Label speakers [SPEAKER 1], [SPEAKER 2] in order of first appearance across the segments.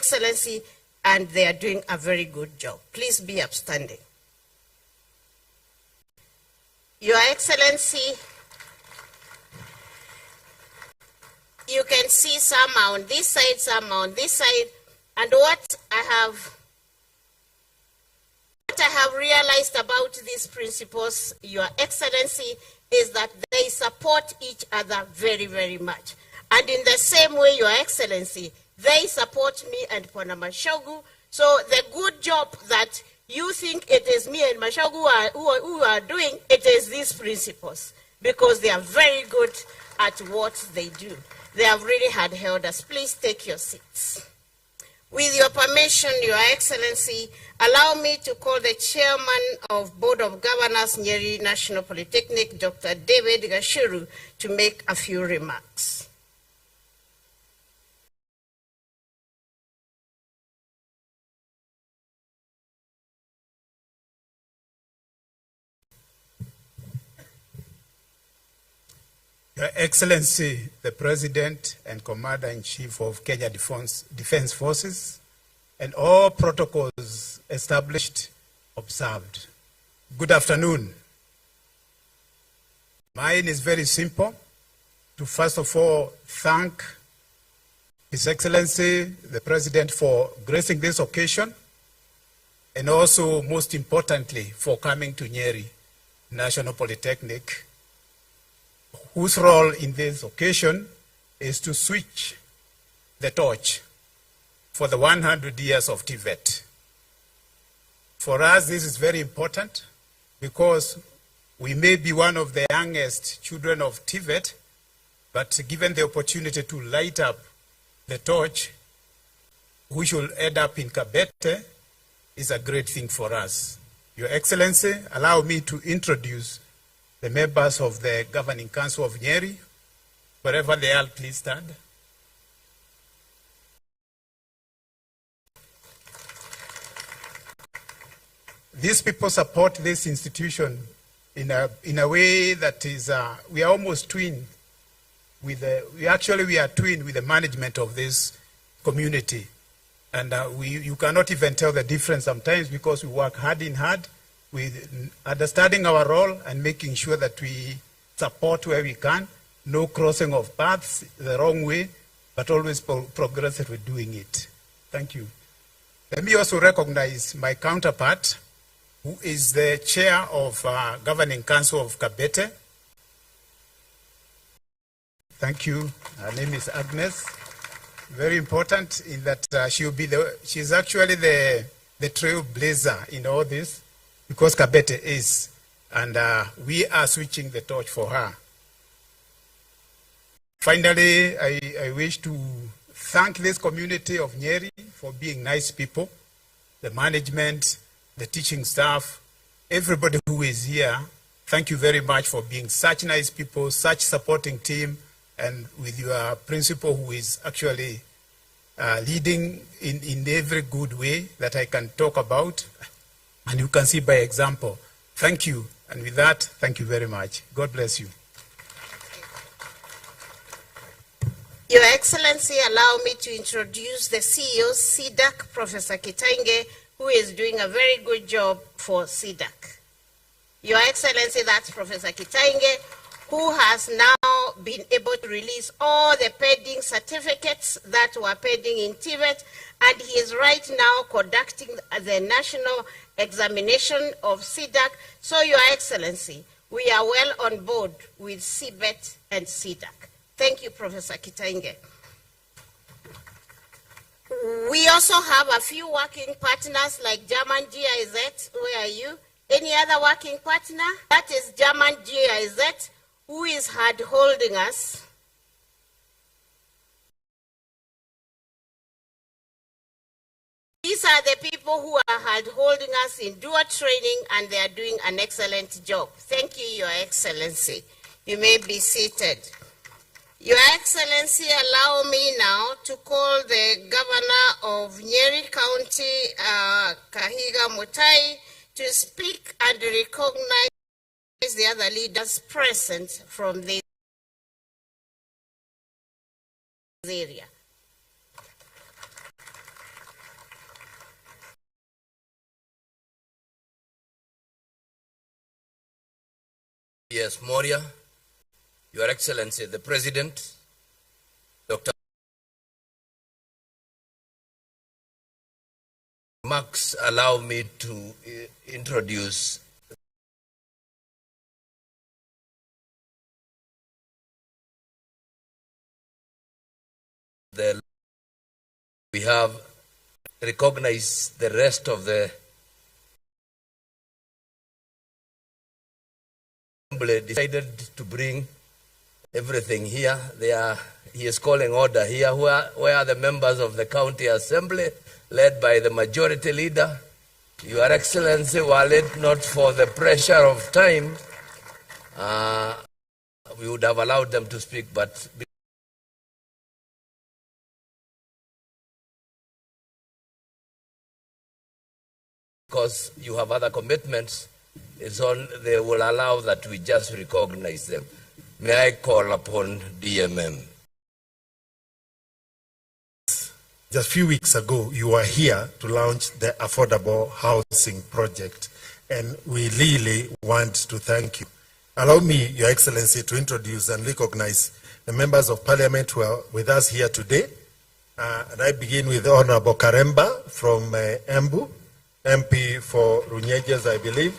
[SPEAKER 1] Excellency, and they are doing a very good job. Please be upstanding. Your Excellency, you can see some are on this side, some are on this side, and what I have realized about these principles, Your Excellency, is that they support each other very, very much. And in the same way, Your Excellency, they support me and Pona Mashogu. So the good job that you think it is me and Mashogu who are doing, it is these principles, because they are very good at what they do. They have really held us. Please take your seats. With your permission, Your Excellency, allow me to call the Chairman of Board of Governors, Nyeri National Polytechnic, Dr. David Gashiru, to make a few remarks.
[SPEAKER 2] Your Excellency, the President and Commander-in-Chief of Kenya Defense Forces, and all protocols established, observed. Good afternoon. Mine is very simple. To first of all thank His Excellency, the President, for gracing this occasion, and also, most importantly, for coming to Nyeri National Polytechnic, whose role in this occasion is to switch the torch for the 100 years of Tvet. For us, this is very important because we may be one of the youngest children of Tvet, but given the opportunity to light up the torch, which will end up in Kabete, is a great thing for us. Your Excellency, allow me to introduce the members of the Governing Council of Nyeri. Wherever they are, please stand. These people support this institution in a way that is, we are almost twin with we are twin with the management of this community. And you cannot even tell the difference sometimes because we work hand in hand with understanding our role and making sure that we support where we can, no crossing of paths the wrong way, but always progressively doing it. Thank you. Let me also recognize my counterpart, who is the chair of Governing Council of Kabete. Thank you. Her name is Agnes. Very important in that she's actually the trailblazer in all this, because Kabete is, and we are switching the torch for her. Finally, I wish to thank this community of Nyeri for being nice people, the management, the teaching staff, everybody who is here. Thank you very much for being such nice people, such supporting team, and with your principal who is actually leading in every good way that I can talk about. And you can see by example. Thank you. And with that, thank you very much. God bless you.
[SPEAKER 1] Your Excellency, allow me to introduce the CEO, SIDAC, Professor Kitainge, who is doing a very good job for SIDAC. Your Excellency, that's Professor Kitainge, who has now been able to release all the pending certificates that were pending in Tvet, and he is right now conducting the national examination of SIDAC. So, Your Excellency, we are well on board with CBET and SIDAC. Thank you, Professor Kitainge. We also have a few working partners like German GIZ. Where are you? Any other working partner? That is German GIZ, who is hard holding us. These are the people who are hard holding us in dual training, and they are doing an excellent job. Thank you, Your Excellency. You may be seated. Your Excellency, allow me now to call the Governor of Nyeri County, Kahiga Mutai, to speak and recognize the other leaders present from this area.
[SPEAKER 3] Yes, Moria, Your Excellency, the President, Dr. Max, allow me to introduce we have recognized the rest of the assembly decided to bring everything here. He is calling order here. Where are the members of the county assembly led by the majority leader? Your Excellency, while it not for the pressure of time, we would have allowed them to speak, but because you have other commitments, they will allow that we just recognize them. May I call upon DMM?
[SPEAKER 4] Just a few weeks ago, you were here to launch the affordable housing project, and we really want to thank you. Allow me, Your Excellency, to introduce and recognize the members of Parliament who are with us here today. And I begin with Honorable Karemba from Embu, MP for Runyeges, I believe.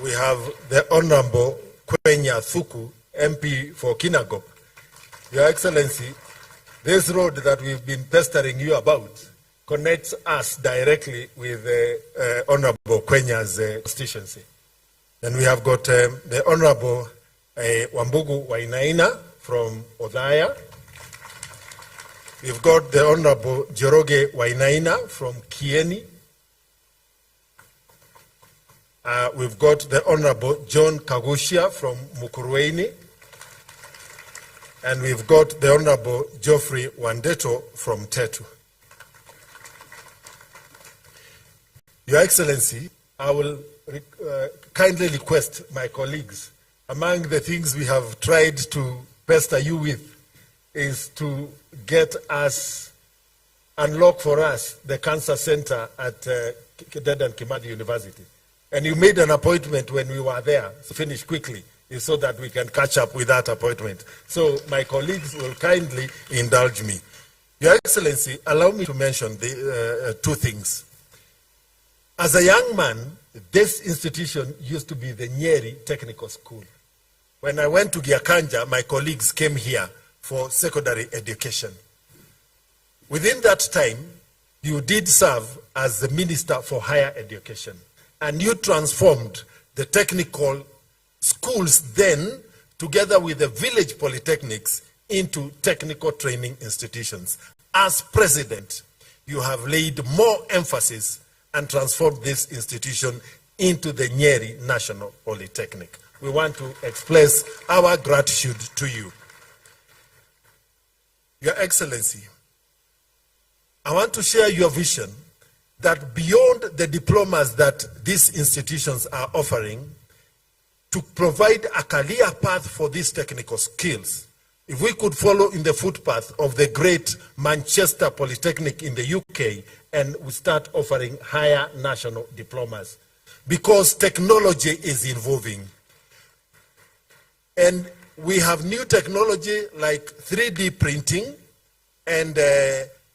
[SPEAKER 4] We have the Honorable Kwenya Thuku, MP for Kinagop. Your Excellency, this road that we've been pestering you about connects us directly with Honorable Kwenya's constituency. Then we have got the Honorable Wambugu Wainaina from Odhaya. We've got the Honorable Joroge Wainaina from Kieni. We've got the Honorable John Kagushia from Mukurweini. And we've got the Honorable Geoffrey Wandeto from Tetu. Your Excellency, I will kindly request my colleagues, among the things we have tried to pester you with is to get us, unlock for us the cancer center at Dedan Kimathi University. And you made an appointment when we were there, so finish quickly, so that we can catch up with that appointment. So my colleagues will kindly indulge me. Your Excellency, allow me to mention the, two things. As a young man, this institution used to be the Nyeri Technical School. When I went to Giakanja, my colleagues came here for secondary education. Within that time, you did serve as the Minister for Higher Education, and you transformed the technical schools then, together with the village polytechnics, into technical training institutions. As president, you have laid more emphasis and transformed this institution into the Nyeri National Polytechnic. We want to express our gratitude to you. Your Excellency, I want to share your vision that beyond the diplomas that these institutions are offering, to provide a career path for these technical skills, if we could follow in the footpath of the great Manchester Polytechnic in the UK and we start offering higher national diplomas, because technology is evolving. And we have new technology like 3D printing and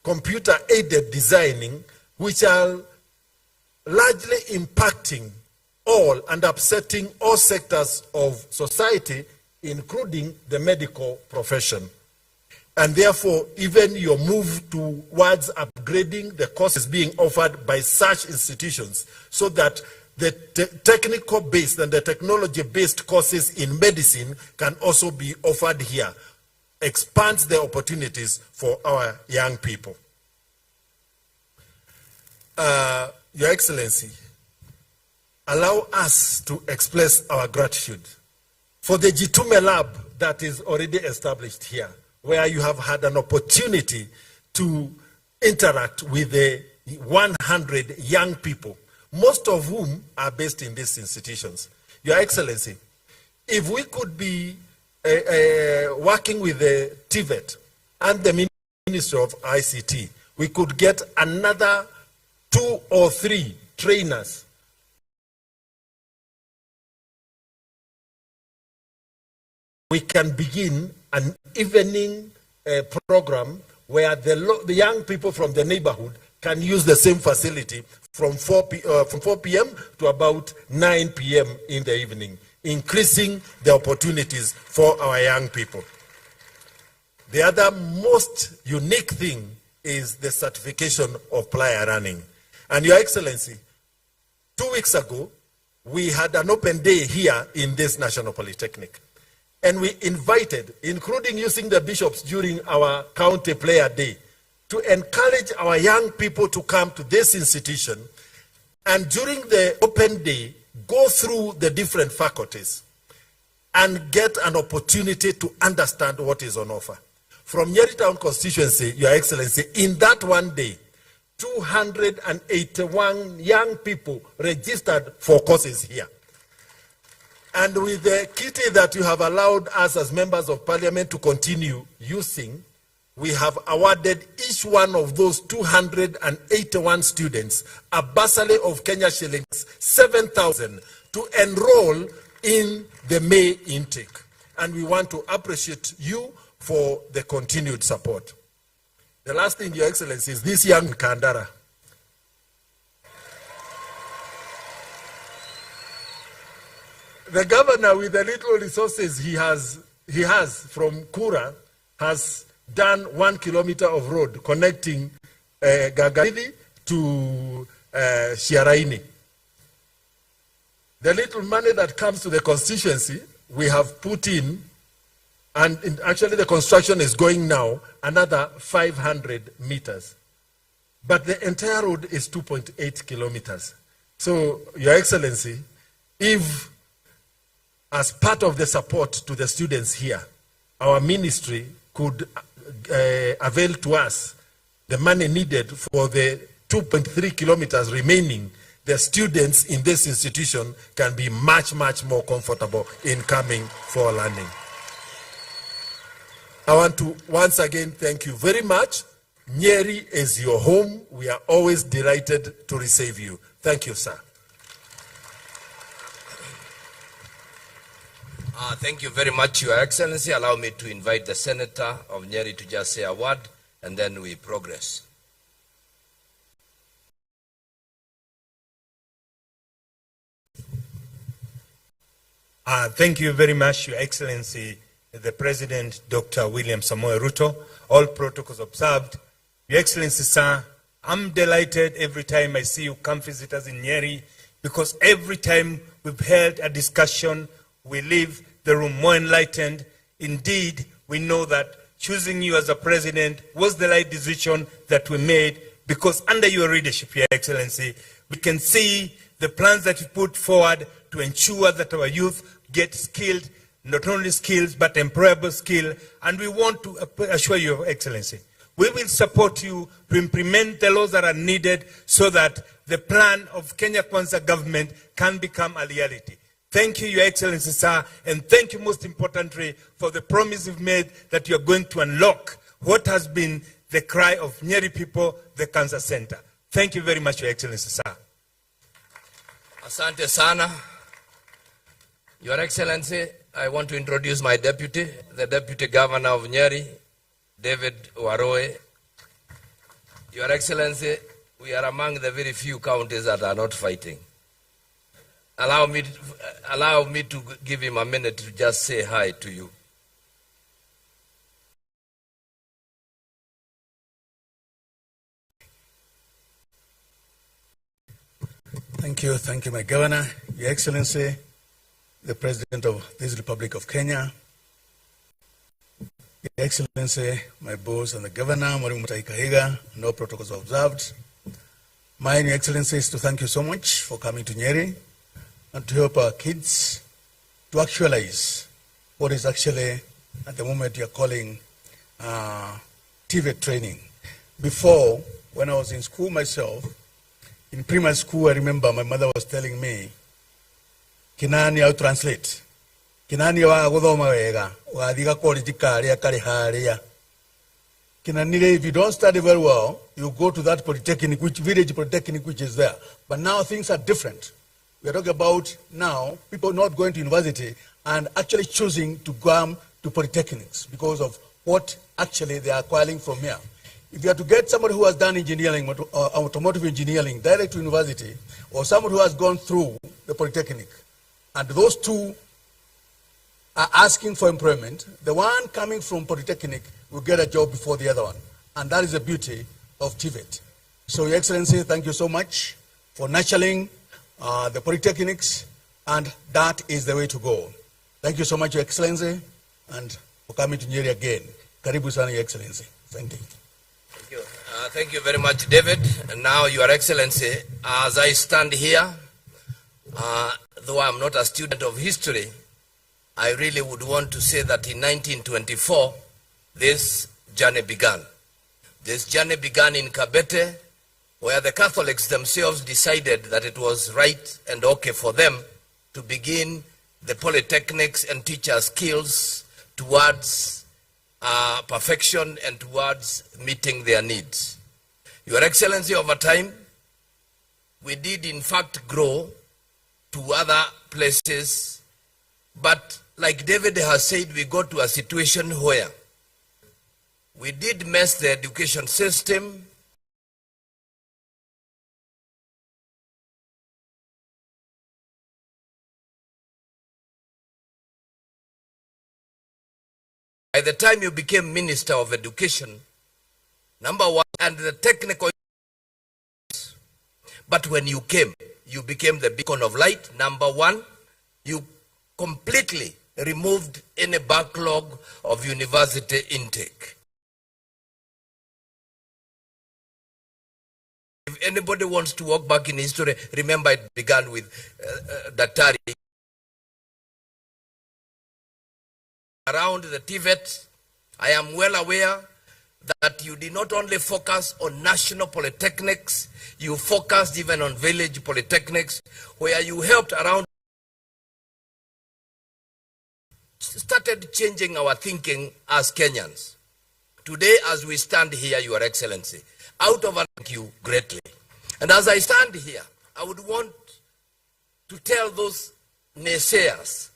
[SPEAKER 4] computer-aided designing, which are largely impacting all and upsetting all sectors of society, including the medical profession. And therefore, even your move towards upgrading the courses being offered by such institutions so that the technical-based and the technology-based courses in medicine can also be offered here, expands the opportunities for our young people. Your Excellency, allow us to express our gratitude for the Jitume Lab that is already established here, where you have had an opportunity to interact with the 100 young people, most of whom are based in these institutions. Your Excellency, if we could be working with the Tvet and the Ministry of ICT, we could get another 2 or 3 trainers we can begin an evening program where the young people from the neighborhood can use the same facility from 4 p.m. to about 9 p.m. in the evening, increasing the opportunities for our young people. The other most unique thing is the certification of plier running. And Your Excellency, 2 weeks ago, we had an open day here in this National Polytechnic. And we invited, including using the bishops during our county player day, to encourage our young people to come to this institution and during the open day, go through the different faculties and get an opportunity to understand what is on offer. From Nyeri Town constituency, Your Excellency, in that one day, 281 young people registered for courses here. And with the kitty that you have allowed us as members of parliament to continue using, we have awarded each one of those 281 students a bursary of Kenya shillings 7,000 to enroll in the May intake. And we want to appreciate you for the continued support. The last thing, Your Excellency, is this young Kandara. The governor, with the little resources he has from Kura, has done 1 kilometer of road connecting Gagaridi to Shiaraini. The little money that comes to the constituency, we have put in, and actually the construction is going now, another 500 meters. But the entire road is 2.8 kilometers. So, Your Excellency, if as part of the support to the students here, our ministry could avail to us the money needed for the 2.3 kilometers remaining, the students in this institution can be much, much more comfortable in coming for learning. I want to once again thank you very much. Nyeri is your home. We are always delighted to receive you. Thank you, sir.
[SPEAKER 3] Thank you very much, Your Excellency. Allow me to invite the Senator of Nyeri to just say a word, and then we progress.
[SPEAKER 5] Thank you very much, Your Excellency, the President, Dr. William Samoei Ruto. All protocols observed. Your Excellency, sir, I'm delighted every time I see you come visit us in Nyeri, because every time we've held a discussion, we leave the room more enlightened. Indeed, we know that choosing you as a president was the right decision that we made, because under your leadership, Your Excellency, we can see the plans that you put forward to ensure that our youth get skilled, not only skills, but employable skill. And we want to assure you, Your Excellency, we will support you to implement the laws that are needed so that the plan of Kenya Kwanza government can become a reality. Thank you, Your Excellency, sir, and thank you most importantly for the promise you've made that you're going to unlock what has been the cry of Nyeri people, the Cancer Center. Thank you very much, Your Excellency, sir.
[SPEAKER 3] Asante sana. Your Excellency, I want to introduce my deputy, the Deputy Governor of Nyeri, David Waroe. Your Excellency, we are among the very few counties that are not fighting. Allow me to give him a minute to just say hi to you.
[SPEAKER 5] Thank you, my Governor, Your Excellency, the President of this Republic of Kenya, Your Excellency, my boss and the Governor, Mwalimu Mutahi Kahiga, no protocols observed. Mine, Your Excellency, is to thank you so much for coming to Nyeri and to help our kids to actualize what is actually, at the moment, you're calling Tvet training. Before, when I was in school myself, in primary school, I remember my mother was telling me, Kinani, I'll translate. Kinani wa godoma wega, wa diga college kare kare haria. Kinani, if you don't study very well, you go to that polytechnic, village polytechnic which is there. But now things are different. We are talking about now people not going to university
[SPEAKER 6] and actually choosing to go to polytechnics because of what actually they are acquiring from here. If you are to get somebody who has done engineering, automotive engineering, direct to university, or someone who has gone through the polytechnic, and those two are asking for employment, the one coming from polytechnic will get a job before the other one. And that is the beauty of Tvet. So, Your Excellency, thank you so much for nurturing the polytechnics, and that is the way to go. Thank you so much, Your Excellency, and for coming to Nyeri again. Karibu sana, Your Excellency. Thank you.
[SPEAKER 3] Thank you. Thank you very much, David. And now, Your Excellency, as I stand here, though I'm not a student of history, I really would want to say that in 1924, this journey began. This journey began in Kabete, where the Catholics themselves decided that it was right and okay for them to begin the polytechnics and teach us skills towards perfection and towards meeting their needs. Your Excellency, over time, we did in fact grow to other places, but like David has said, we got to a situation where we did mess the education system. By the time you became Minister of Education, number one, and the technical, but when you came, you became the beacon of light. Number one, you completely removed any backlog of university intake. If anybody wants to walk back in history, remember it began with Daktari. Around the Tvet, I am well aware that you did not only focus on national polytechnics, you focused even on village polytechnics, where you helped around, started changing our thinking as Kenyans. Today, as we stand here, Your Excellency, out of thank you greatly. And as I stand here, I would want to tell those naysayers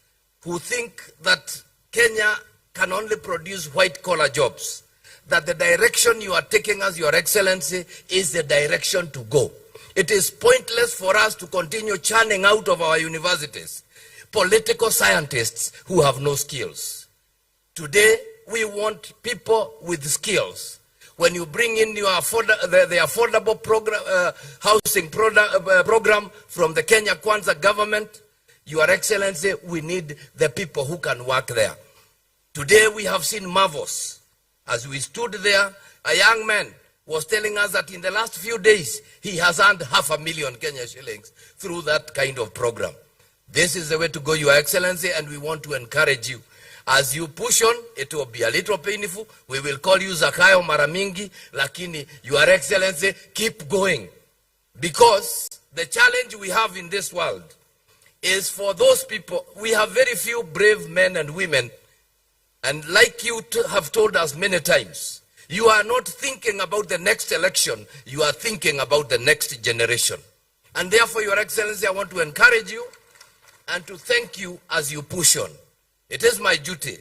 [SPEAKER 3] who think that Kenya can only produce white-collar jobs, that the direction you are taking us, Your Excellency, is the direction to go. It is pointless for us to continue churning out of our universities political scientists who have no skills. Today, we want people with skills. When you bring in your the affordable housing program from the Kenya Kwanza government, Your Excellency, we need the people who can work there. Today we have seen marvels. As we stood there, a young man was telling us that in the last few days, he has earned 500,000 Kenya shillings through that kind of program. This is the way to go, Your Excellency, and we want to encourage you. As you push on, it will be a little painful. We will call you Zakayo Maramingi, lakini, Your Excellency, keep going. Because the challenge we have in this world is for those people, we have very few brave men and women. And like you have told us many times, you are not thinking about the next election, you are thinking about the next generation. And therefore, Your Excellency, I want to encourage you and to thank you as you push on. It is my duty